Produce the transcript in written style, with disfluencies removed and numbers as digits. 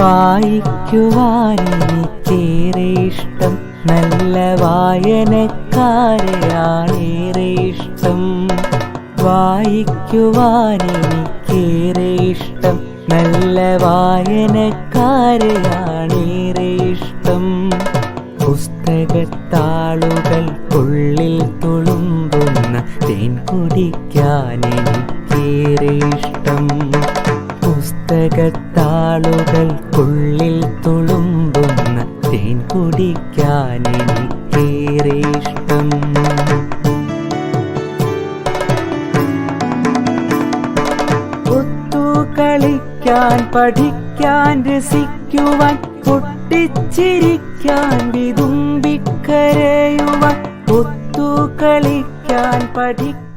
വായിക്കുവാൻ എനിക്കേറെ ഇഷ്ടം, നല്ല വായനക്കാരെയാണേറെ ഇഷ്ടം. വായിക്കുവാൻ എനിക്കേറെ ഇഷ്ടം, നല്ല വായനക്കാരെയാണേറെ ഇഷ്ടം. പുസ്തകത്താളുകൾക്കുള്ളിൽ തുളുമ്പുന്ന തേൻ കുടിക്കാൻ എനിക്കേറെ ഇഷ്ടം. പുസ്തകത്താളുകൾക്കുള്ളിൽ തുളുമ്പുന്ന തേൻ കുടിക്കാൻ എനിക്കേറെ ഇഷ്ടം. ഒത്തുകളിക്കാൻ, പഠിക്കാൻ, രസിക്കുവാൻ, പൊട്ടിച്ചിരിക്കാൻ, വിതുമ്പിക്കരയുവാൻ. ഒത്തുകളിക്കാൻ, പഠിക്കാൻ